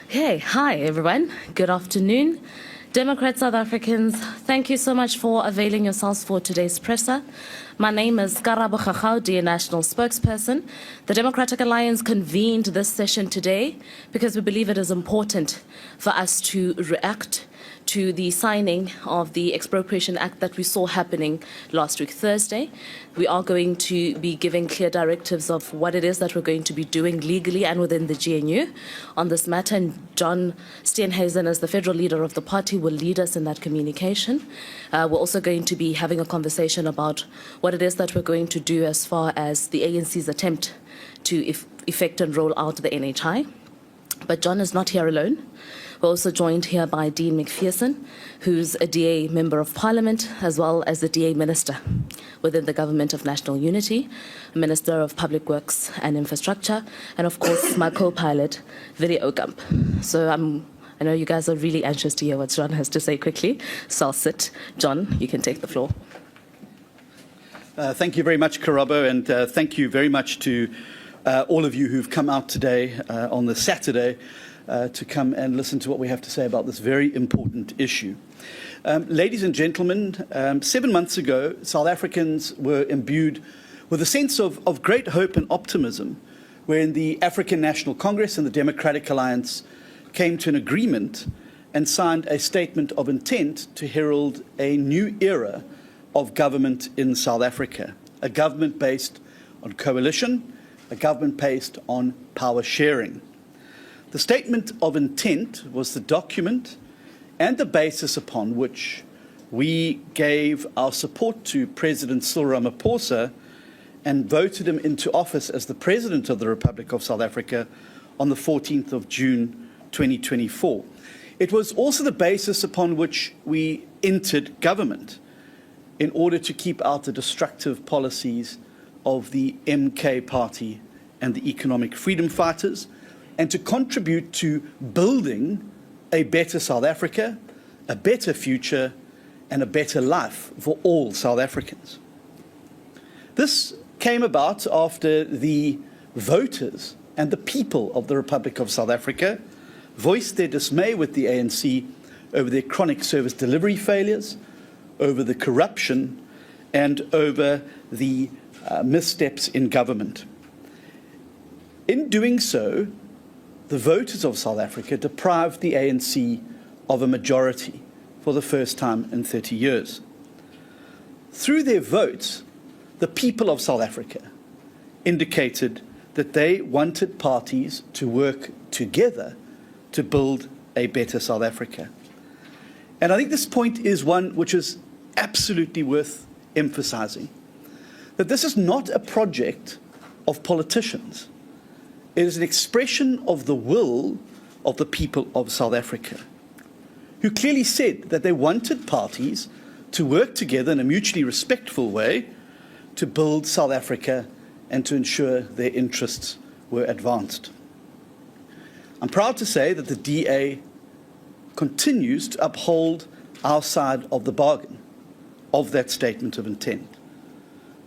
Okay, hi everyone. Good afternoon. Democrat South Africans, thank you so much for availing yourselves for today's presser. My name is Karabo Khachau, dear National Spokesperson. The Democratic Alliance convened this session today because we believe it is important for us to react to the signing of the Expropriation Act that we saw happening last week, Thursday. We are going to be giving clear directives of what it is that we're going to be doing legally and within the GNU on this matter. And John Steenhuisen, as the federal leader of the party, will lead us in that communication. We're also going to be having a conversation about what it is that we're going to do as far as the ANC's attempt to effect and roll out the NHI. But John is not here alone. We're also joined here by Dean McPherson, who's a DA Member of Parliament, as well as a DA Minister within the Government of National Unity, Minister of Public Works and Infrastructure, and of course my co-pilot, Vili Okamp. So I know you guys are really anxious to hear what John has to say quickly, so I'll sit. John, you can take the floor. Thank you very much, Karabo, and thank you very much to all of you who've come out today on this Saturday to come and listen to what we have to say about this very important issue. Ladies and gentlemen, 7 months ago, South Africans were imbued with a sense of great hope and optimism when the African National Congress and the Democratic Alliance came to an agreement and signed a statement of intent to herald a new era of government in South Africa, a government based on coalition, a government based on power sharing. The statement of intent was the document and the basis upon which we gave our support to President Cyril Ramaphosa and voted him into office as the President of the Republic of South Africa on the 14th of June 2024. It was also the basis upon which we entered government in order to keep out the destructive policies of the MK Party and the economic freedom fighters, and to contribute to building a better South Africa, a better future, and a better life for all South Africans. This came about after the voters and the people of the Republic of South Africa voiced their dismay with the ANC over their chronic service delivery failures, over the corruption, and over the missteps in government. In doing so, the voters of South Africa deprived the ANC of a majority for the first time in 30 years. Through their votes, the people of South Africa indicated that they wanted parties to work together to build a better South Africa. And I think this point is one which is absolutely worth emphasizing, that this is not a project of politicians. It is an expression of the will of the people of South Africa, who clearly said that they wanted parties to work together in a mutually respectful way to build South Africa and to ensure their interests were advanced. I'm proud to say that the DA continues to uphold our side of the bargain of that statement of intent.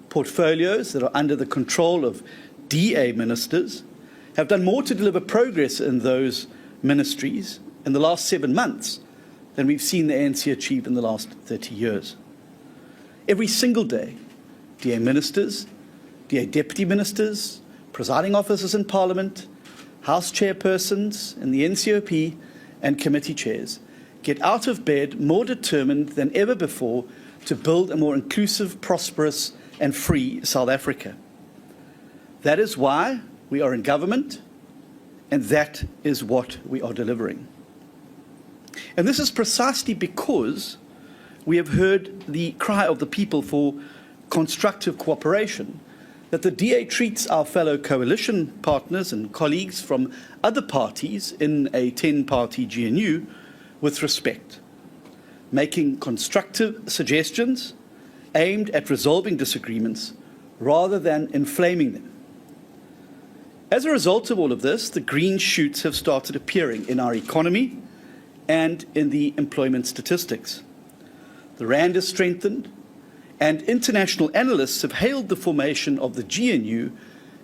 Portfolios that are under the control of DA ministers have done more to deliver progress in those ministries in the last 7 months than we've seen the ANC achieve in the last 30 years. Every single day, DA ministers, DA deputy ministers, presiding officers in Parliament, House chairpersons in the NCOP and committee chairs get out of bed more determined than ever before to build a more inclusive, prosperous and free South Africa. That is why we are in government, and that is what we are delivering. And this is precisely because we have heard the cry of the people for constructive cooperation, that the DA treats our fellow coalition partners and colleagues from other parties in a 10-party GNU with respect, making constructive suggestions aimed at resolving disagreements rather than inflaming them. As a result of all of this, the green shoots have started appearing in our economy and in the employment statistics. The rand has strengthened, and international analysts have hailed the formation of the GNU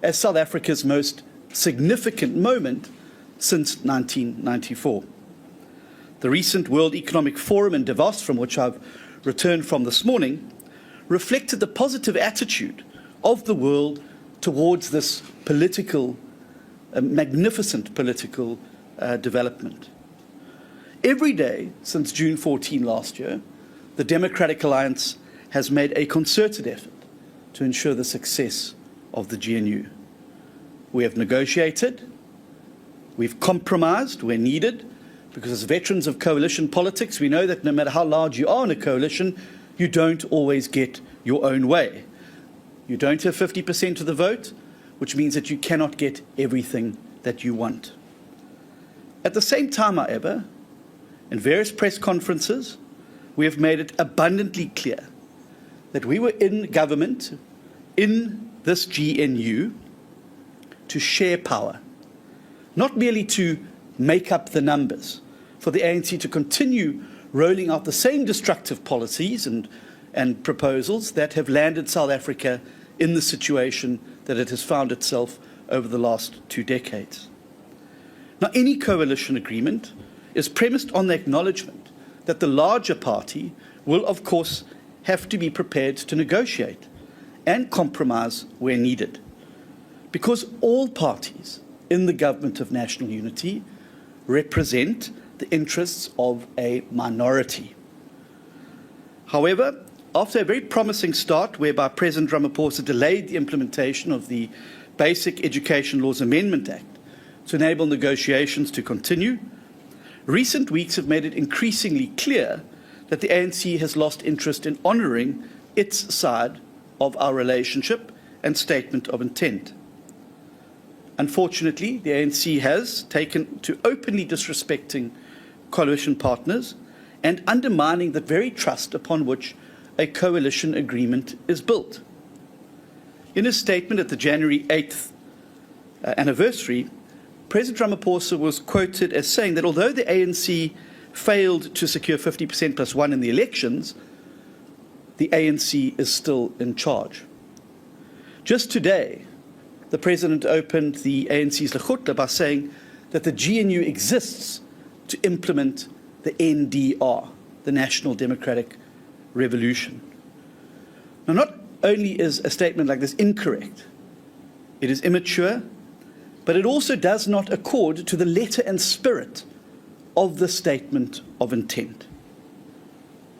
as South Africa's most significant moment since 1994. The recent World Economic Forum in Davos, from which I've returned from this morning, reflected the positive attitude of the world towards this magnificent political development. Every day since June 14 last year, the Democratic Alliance has made a concerted effort to ensure the success of the GNU. We have negotiated, we've compromised where needed, because as veterans of coalition politics, we know that no matter how large you are in a coalition, you don't always get your own way. You don't have 50% of the vote, which means that you cannot get everything that you want. At the same time, however, in various press conferences, we have made it abundantly clear that we were in government, in this GNU, to share power, not merely to make up the numbers, for the ANC to continue rolling out the same destructive policies and proposals that have landed South Africa in the situation that it has found itself over the last 2 decades. Now, any coalition agreement is premised on the acknowledgement that the larger party will, of course, have to be prepared to negotiate and compromise where needed, because all parties in the government of national unity represent the interests of a minority. However, after a very promising start whereby President Ramaphosa delayed the implementation of the Basic Education Laws Amendment Act to enable negotiations to continue, recent weeks have made it increasingly clear that the ANC has lost interest in honouring its side of our relationship and statement of intent. Unfortunately, the ANC has taken to openly disrespecting coalition partners and undermining the very trust upon which a coalition agreement is built. In his statement at the January 8th anniversary, President Ramaphosa was quoted as saying that although the ANC failed to secure 50% plus one in the elections, the ANC is still in charge. Just today, the President opened the ANC's Lekgotla by saying that the GNU exists to implement the NDR, the National Democratic Revolution. Now, not only is a statement like this incorrect, it is immature, but it also does not accord to the letter and spirit of the statement of intent.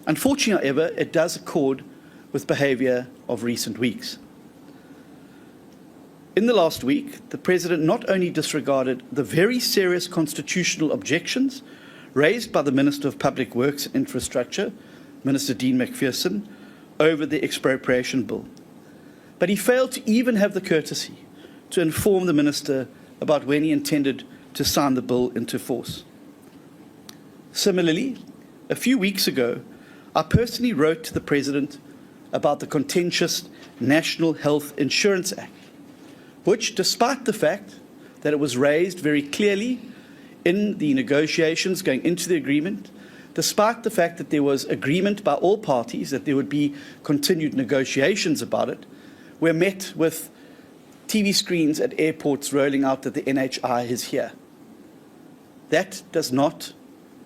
Unfortunately, however, it does accord with behaviour of recent weeks. In the last week, the President not only disregarded the very serious constitutional objections raised by the Minister of Public Works and Infrastructure, Minister Dean McPherson, over the Expropriation Bill, but he failed to even have the courtesy to inform the Minister about when he intended to sign the bill into force. Similarly, a few weeks ago, I personally wrote to the President about the contentious National Health Insurance Act, which, despite the fact that it was raised very clearly in the negotiations going into the agreement, despite the fact that there was agreement by all parties that there would be continued negotiations about it, we're met with TV screens at airports rolling out that the NHI is here. That does not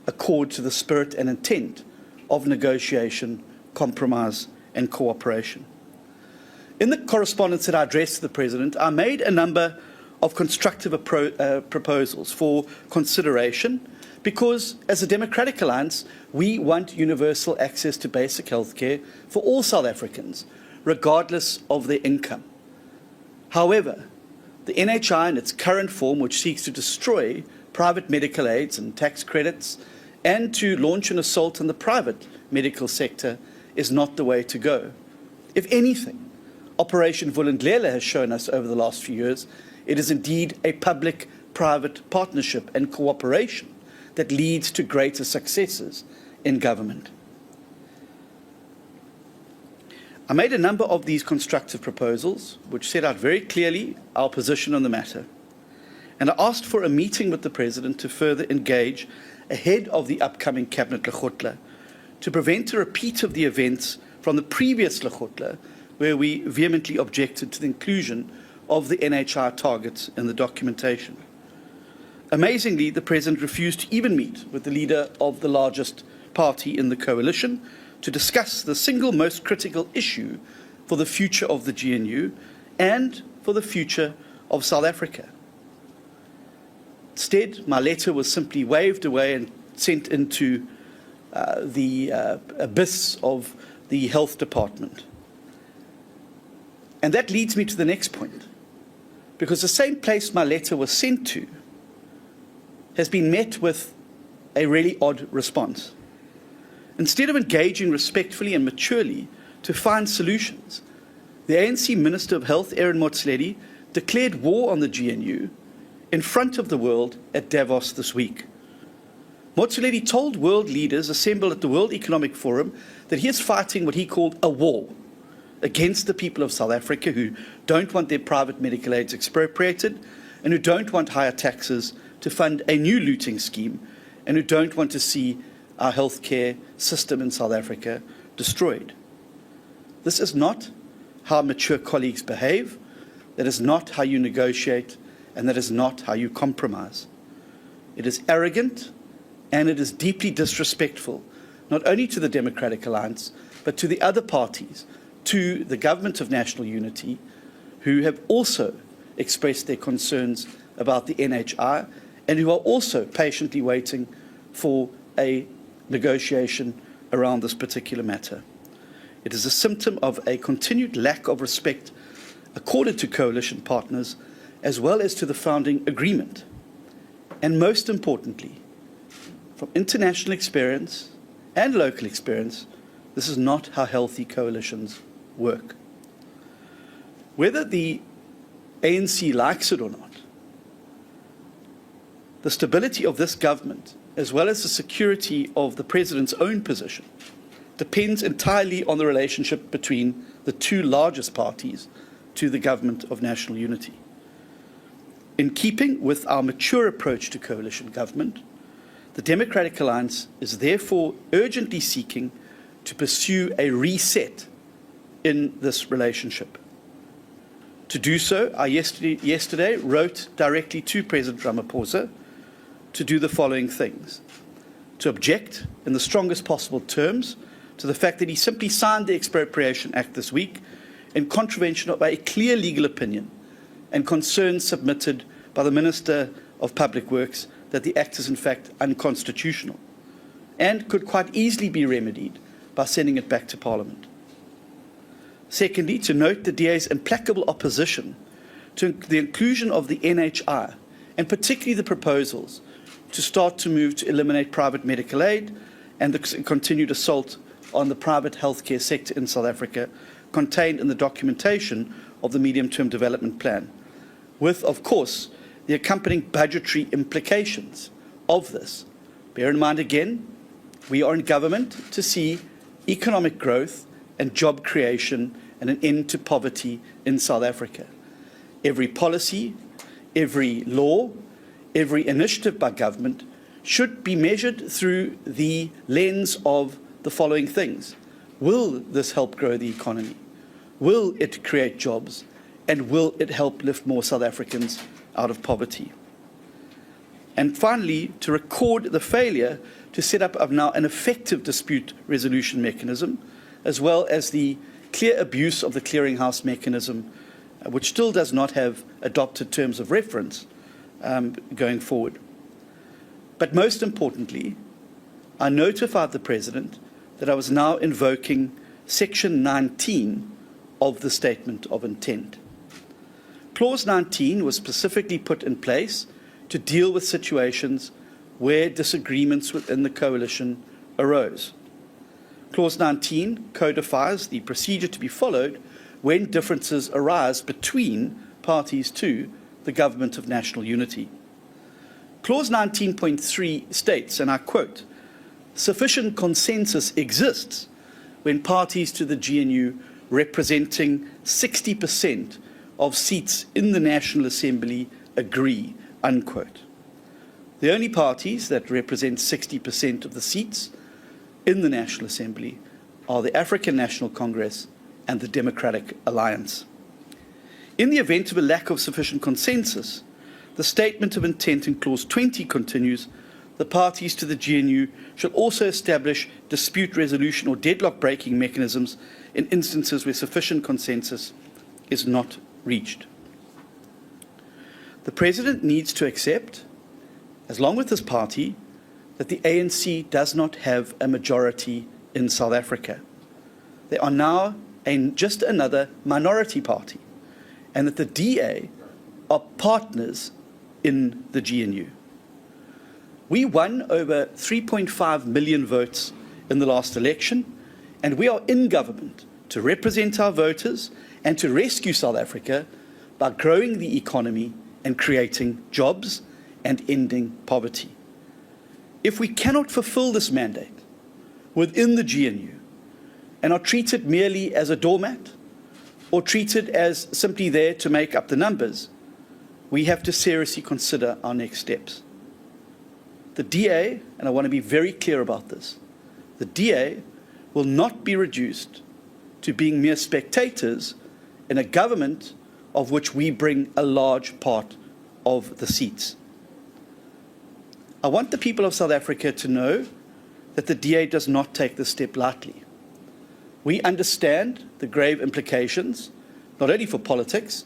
accord to the spirit and intent of negotiation, compromise, and cooperation. In the correspondence that I addressed to the President, I made a number of constructive proposals for consideration because, as a Democratic Alliance, we want universal access to basic health care for all South Africans, regardless of their income. However, the NHI in its current form, which seeks to destroy private medical aids and tax credits and to launch an assault on the private medical sector, is not the way to go. If anything, Operation Vulindlela has shown us over the last few years it is indeed a public-private partnership and cooperation that leads to greater successes in government. I made a number of these constructive proposals which set out very clearly our position on the matter, and I asked for a meeting with the President to further engage ahead of the upcoming Cabinet Lekgotla to prevent a repeat of the events from the previous Lekgotla, where we vehemently objected to the inclusion of the NHI targets in the documentation. Amazingly, the President refused to even meet with the leader of the largest party in the coalition to discuss the single most critical issue for the future of the GNU and for the future of South Africa. Instead, my letter was simply waved away and sent into the abyss of the Health Department. And that leads me to the next point, because the same place my letter was sent to has been met with a really odd response. Instead of engaging respectfully and maturely to find solutions, the ANC Minister of Health, Aaron Motsoaledi, declared war on the GNU in front of the world at Davos this week. Motsoaledi told world leaders assembled at the World Economic Forum that he is fighting what he called a war against the people of South Africa who don't want their private medical aids expropriated and who don't want higher taxes to fund a new looting scheme and who don't want to see our healthcare system in South Africa destroyed. This is not how mature colleagues behave, that is not how you negotiate, and that is not how you compromise. It is arrogant and it is deeply disrespectful, not only to the Democratic Alliance, but to the other parties, to the Government of National Unity, who have also expressed their concerns about the NHI and who are also patiently waiting for a negotiation around this particular matter. It is a symptom of a continued lack of respect accorded to coalition partners as well as to the founding agreement. And most importantly, from international experience and local experience, this is not how healthy coalitions work. Whether the ANC likes it or not, the stability of this government, as well as the security of the President's own position, depends entirely on the relationship between the two largest parties to the Government of National Unity. In keeping with our mature approach to coalition government, the Democratic Alliance is therefore urgently seeking to pursue a reset in this relationship. To do so, I yesterday wrote directly to President Ramaphosa to do the following things: to object in the strongest possible terms to the fact that he simply signed the Expropriation Act this week in contravention of a clear legal opinion and concerns submitted by the Minister of Public Works that the Act is in fact unconstitutional and could quite easily be remedied by sending it back to Parliament. Secondly, to note the DA's implacable opposition to the inclusion of the NHI, and particularly the proposals to start to move to eliminate private medical aid and the continued assault on the private healthcare sector in South Africa contained in the documentation of the Medium-Term Development Plan, with, of course, the accompanying budgetary implications of this. Bear in mind again, we are in government to see economic growth and job creation and an end to poverty in South Africa. Every policy, every law, every initiative by government should be measured through the lens of the following things. Will this help grow the economy? Will it create jobs? And will it help lift more South Africans out of poverty? And finally, to record the failure to set up now an effective dispute resolution mechanism, as well as the clear abuse of the clearinghouse mechanism, which still does not have adopted terms of reference going forward. But most importantly, I notified the President that I was now invoking Section 19 of the Statement of Intent. Clause 19 was specifically put in place to deal with situations where disagreements within the coalition arose. Clause 19 codifies the procedure to be followed when differences arise between parties to the Government of National Unity. Clause 19.3 states, and I quote, "Sufficient consensus exists when parties to the GNU representing 60% of seats in the National Assembly agree," unquote. The only parties that represent 60% of the seats in the National Assembly are the African National Congress and the Democratic Alliance. In the event of a lack of sufficient consensus, The statement of intent in clause 20 continues, the parties to the GNU shall also establish dispute resolution or deadlock breaking mechanisms in instances where sufficient consensus is not reached. The President needs to accept, as long with his party, that the ANC does not have a majority in South Africa. They are now just another minority party, and that the DA are partners in the GNU. We won over 3.5 million votes in the last election, and we are in government to represent our voters and to rescue South Africa by growing the economy and creating jobs and ending poverty. If we cannot fulfill this mandate within the GNU and are treated merely as a doormat or treated as simply there to make up the numbers, we have to seriously consider our next steps. The DA, and I want to be very clear about this, the DA will not be reduced to being mere spectators in a government of which we bring a large part of the seats. I want the people of South Africa to know that the DA does not take this step lightly. We understand the grave implications, not only for politics,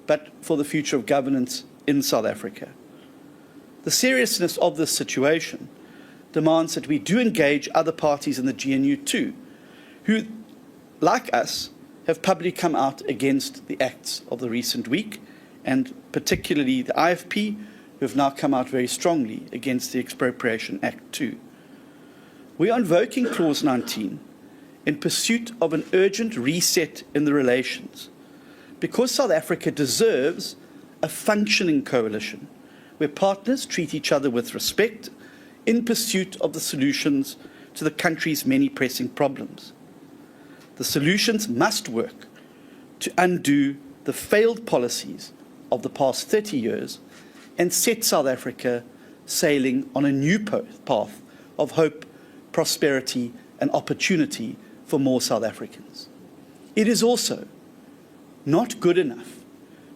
but for the future of governance in South Africa. The seriousness of this situation demands that we do engage other parties in the GNU too, who, like us, have publicly come out against the acts of the recent week, and particularly the IFP, who have now come out very strongly against the Expropriation Act too. We are invoking Clause 19 in pursuit of an urgent reset in the relations, because South Africa deserves a functioning coalition where partners treat each other with respect in pursuit of the solutions to the country's many pressing problems. The solutions must work to undo the failed policies of the past 30 years and set South Africa sailing on a new path of hope, prosperity, and opportunity for more South Africans. It is also not good enough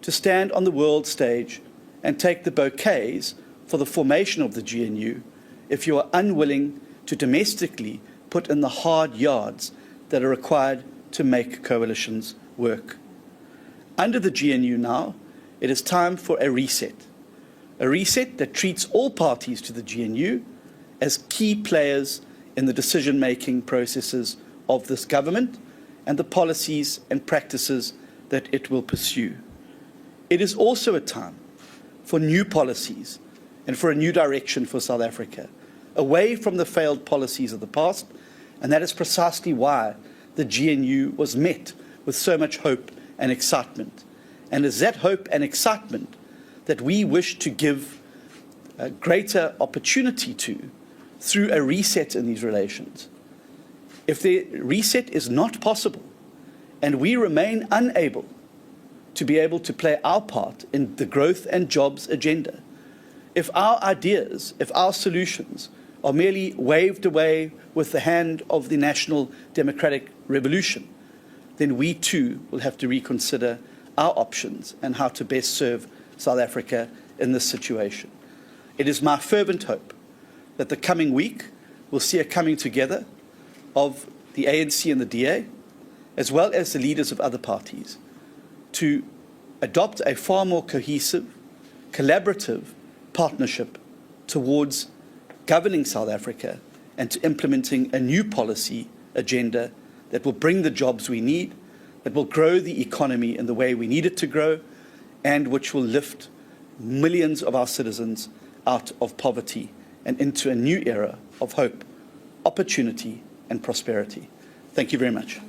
to stand on the world stage and take the bouquets for the formation of the GNU if you are unwilling to domestically put in the hard yards that are required to make coalitions work. Under the GNU now, it is time for a reset that treats all parties to the GNU as key players in the decision-making processes of this government and the policies and practices that it will pursue. It is also a time for new policies and for a new direction for South Africa, away from the failed policies of the past, and that is precisely why the GNU was met with so much hope and excitement. And it's that hope and excitement that we wish to give a greater opportunity to through a reset in these relations. If the reset is not possible and we remain unable to be able to play our part in the growth and jobs agenda, if our ideas, if our solutions are merely waved away with the hand of the National Democratic Revolution, then we too will have to reconsider our options and how to best serve South Africa in this situation. It is my fervent hope that the coming week will see a coming together of the ANC and the DA, as well as the leaders of other parties, to adopt a far more cohesive, collaborative partnership towards governing South Africa and to implementing a new policy agenda that will bring the jobs we need, that will grow the economy in the way we need it to grow, and which will lift millions of our citizens out of poverty and into a new era of hope, opportunity, and prosperity. Thank you very much.